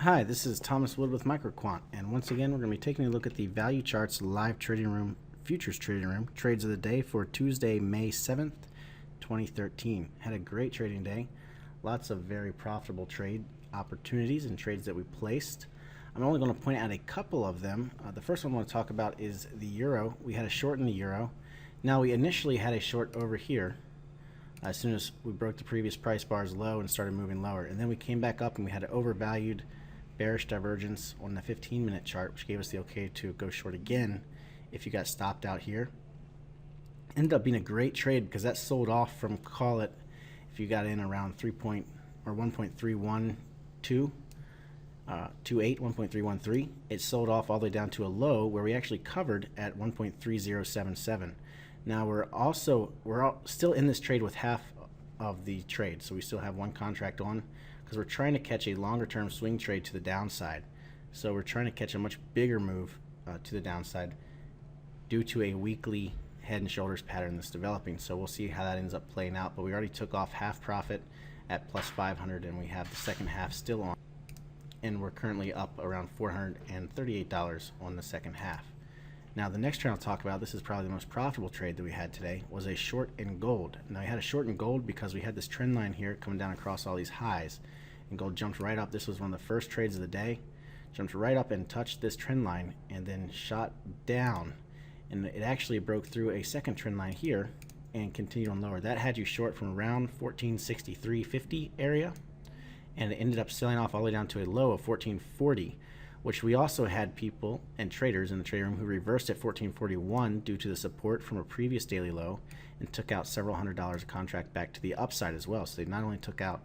Hi, this is Thomas Wood with Microquant, and once again we're going to be taking a look at the Value Charts Live Trading Room Futures Trading Room trades of the day for Tuesday, May 7th, 2013. Had a great trading day. Lots of very profitable trade opportunities and trades that we placed. I'm only going to point out a couple of them. The first one I want to talk about is the euro. We had a short in the euro. Now we initially had a short over here as soon as we broke the previous price bars low and started moving lower, and then we came back up and we had an overvalued bearish divergence on the 15-minute chart, which gave us the okay to go short again if you got stopped out here. Ended up being a great trade because that sold off from, call it, if you got in around 1.312 1.313, it sold off all the way down to a low where we actually covered at 1.3077. Now we're still in this trade with half of the trade, so we still have one contract on because we're trying to catch a longer term swing trade to the downside. So we're trying to catch a much bigger move to the downside due to a weekly head and shoulders pattern that's developing. So we'll see how that ends up playing out, but we already took off half profit at plus 500 and we have the second half still on, and we're currently up around $438 on the second half. Now the next trade I'll talk about, this is probably the most profitable trade that we had today, was a short in gold. Now I had a short in gold because we had this trend line here coming down across all these highs, and gold jumped right up. This was one of the first trades of the day. Jumped right up and touched this trend line and then shot down, and it actually broke through a second trend line here and continued on lower. That had you short from around 1463.50 area, and it ended up selling off all the way down to a low of 1440, which we also had people and traders in the trading room who reversed at 1441 due to the support from a previous daily low and took out several $100 a contract back to the upside as well. So they not only took out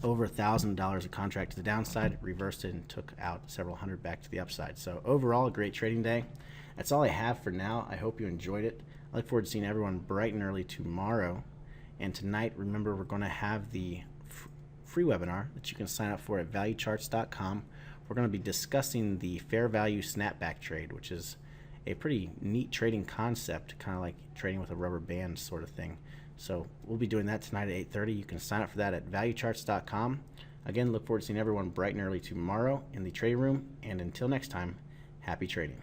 over $1,000 a contract to the downside, reversed it and took out several hundred back to the upside. So overall, a great trading day. That's all I have for now. I hope you enjoyed it. I look forward to seeing everyone bright and early tomorrow. And tonight, remember, we're going to have the free webinar that you can sign up for at valuecharts.com. We're going to be discussing the fair value snapback trade, which is a pretty neat trading concept, kind of like trading with a rubber band sort of thing. So we'll be doing that tonight at 8:30. You can sign up for that at valuecharts.com. Again, look forward to seeing everyone bright and early tomorrow in the trading room. And until next time, happy trading.